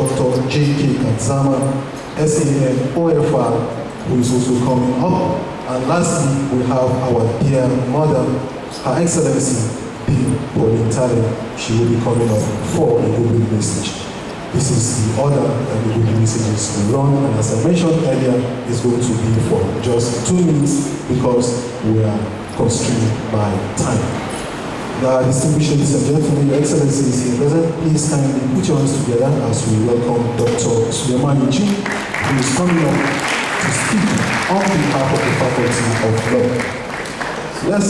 Dr. J.K. Kanzama, SAN OFR, who is also coming up. And lastly, we have our dear mother, Her Excellency, the Unitary. She will be coming up for a Goodwill message. This is the order that the Goodwill messages will run, and as I mentioned earlier, it's going to be for just 2 minutes because we are constrained by time. The distinguished ladies and gentlemen, Your Excellency is here present. Please kindly put your hands together as we welcome Dr. Suleman, who is coming up to speak on behalf of the Faculty of Law. So let's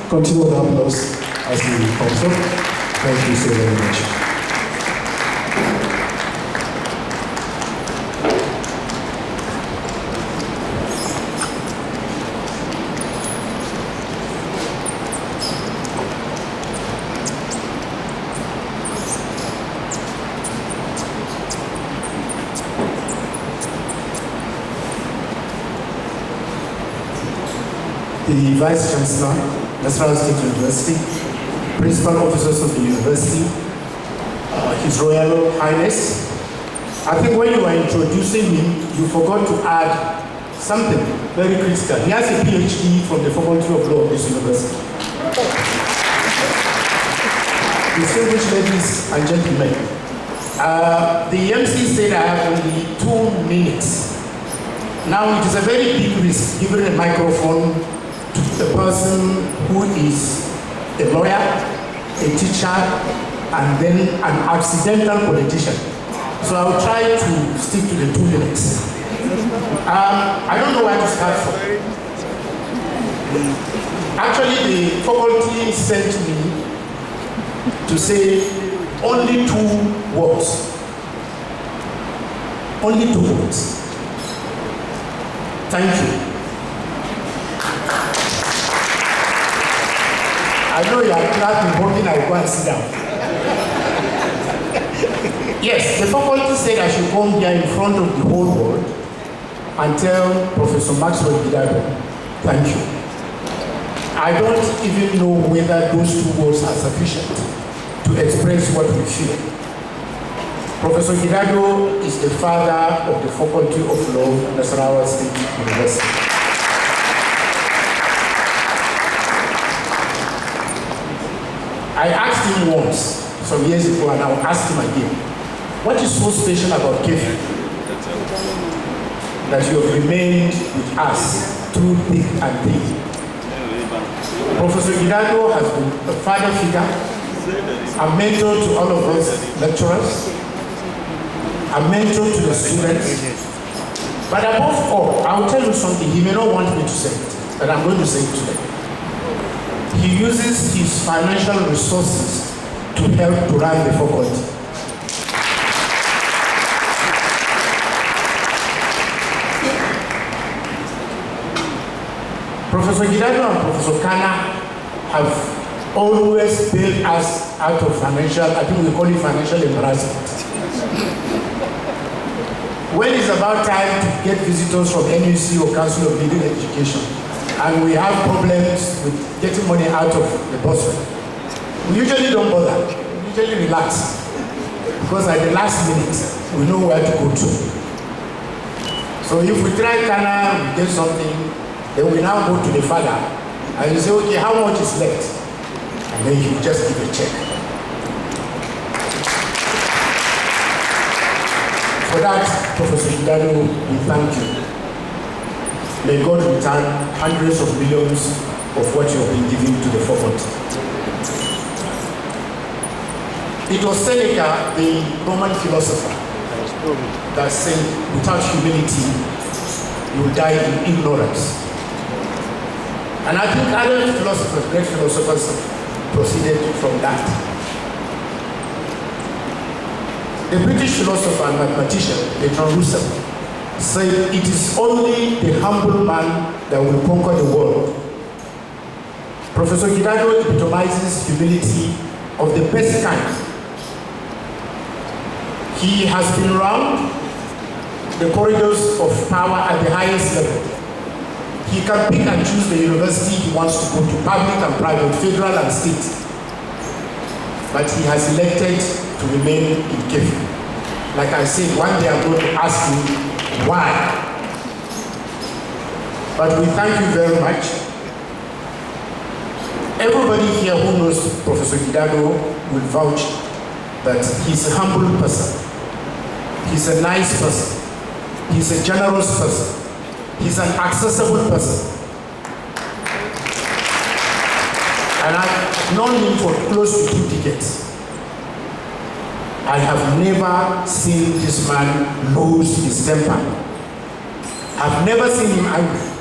continue the applause as he comes up. Thank you so very much. The Vice Chancellor, Nasarawa State University, Principal Officers of the University, His Royal Highness. I think when you were introducing him, you forgot to add something very critical. He has a PhD from the Faculty of Law of this university. Distinguished ladies and gentlemen, the MC said I have only 2 minutes. Now it is a very big risk giving a microphone to a person who is a lawyer, a teacher, and then an accidental politician. So I'll try to stick to the 2 minutes. I don't know where to start from. Actually, the faculty sent me to say only 2 words. Only 2 words. Thank you. I know you are clapping, hoping I will go and sit down. Yes, the faculty said I should come here in front of the whole world and tell Professor Maxwell Gidado, thank you. I don't even know whether those 2 words are sufficient to express what we feel. Professor Gidado is the father of the Faculty of Law, Nasarawa State University. I asked him once, some years ago, and I will ask him again, what is so special about Keffi that you have remained with us through thick and thin? Professor Gidado has been a father figure, a mentor to all of us lecturers, a mentor to the students. But above all, I will tell you something, he may not want me to say it, but I'm going to say it today. He uses his financial resources to help to run the faculty. Professor Gidado and Professor Kana have always bailed us out of financial, I think we call it financial embarrassment. When it's about time to get visitors from NSU or Council of Leading Education, and we have problems with getting money out of the bursary, we usually don't bother. We usually relax. Because at the last minute, we know where to go to. So if we try Kana, we get something, then we now go to the father, and you say, okay, how much is left? And then he will just give a check. For that, Professor Gidado, we thank you. May God return hundreds of millions of what you have been giving to the faculty. It was Seneca, the Roman philosopher, that said, without humility, you will die in ignorance. And I think other philosophers, great philosophers, proceeded from that. The British philosopher and mathematician, Bertrand Russell, said it is only the humble man that will conquer the world. Professor Gidado epitomizes humility of the best kind. He has been around the corridors of power at the highest level. He can pick and choose the university he wants to go to, public and private, federal and state. But he has elected to remain in Keffi. like I said, one day I'm going to ask you why. But we thank you very much. Everybody here who knows Professor Gidado will vouch that he's a humble person. He's a nice person. He's a generous person. He's an accessible person. And I've known him for close to 2 decades. I have never seen this man lose his temper. I've never seen him angry.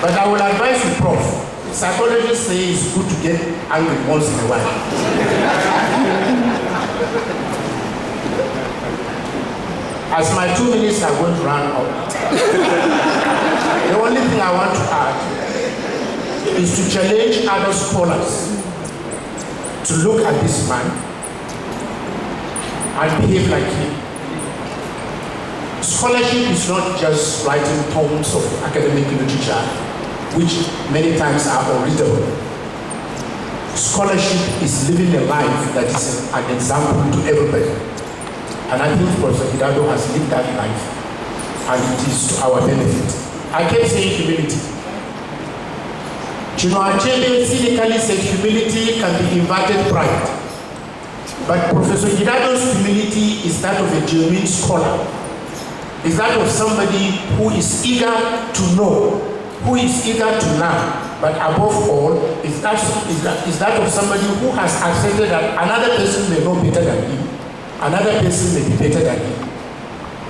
But I will advise you, Prof. Psychologists say it's good to get angry once in a while. As my 2 minutes are going to run out, the only thing I want to add is to challenge other scholars to look at this man and behave like him. Scholarship is not just writing tomes of academic literature, which many times are unreadable. Scholarship is living a life that is an example to everybody. And I think Professor Gidado has lived that life, and it is to our benefit. I kept saying humility. Chinua Achebe cynically said humility can be inverted pride. But Professor Gidado's humility is that of a genuine scholar. Is that of somebody who is eager to know, who is eager to learn, but above all, is that of somebody who has accepted that another person may know better than him, another person may be better than him.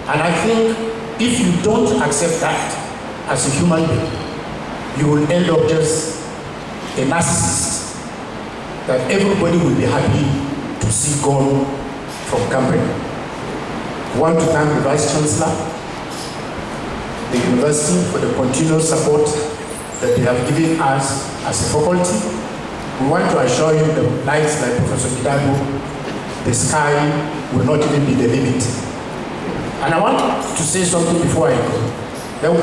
And I think if you don't accept that as a human being, you will end up just a narcissist that everybody will be happy to see gone from company. I want to thank the Vice Chancellor, the university, for the continuous support that they have given us as a faculty. We want to assure you that lights like Professor Gidado, the sky will not even be the limit. And I want to say something before I go.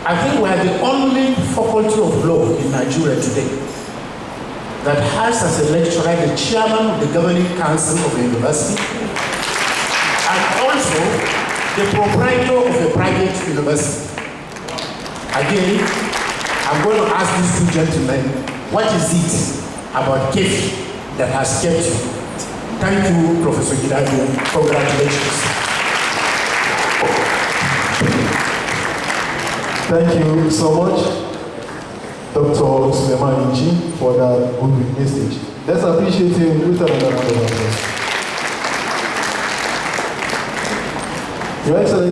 I think we are the only faculty of law in Nigeria today that has as a lecturer the chairman of the governing council of the university, and also the proprietor of a private university. Again, I'm going to ask these 2 gentlemen, what is it about Keffi that has kept you? Thank you, Professor Gidado. Congratulations. Thank you so much, Dr. Suleman, for that good message. Let's appreciate him with another round of applause. Your Excellency.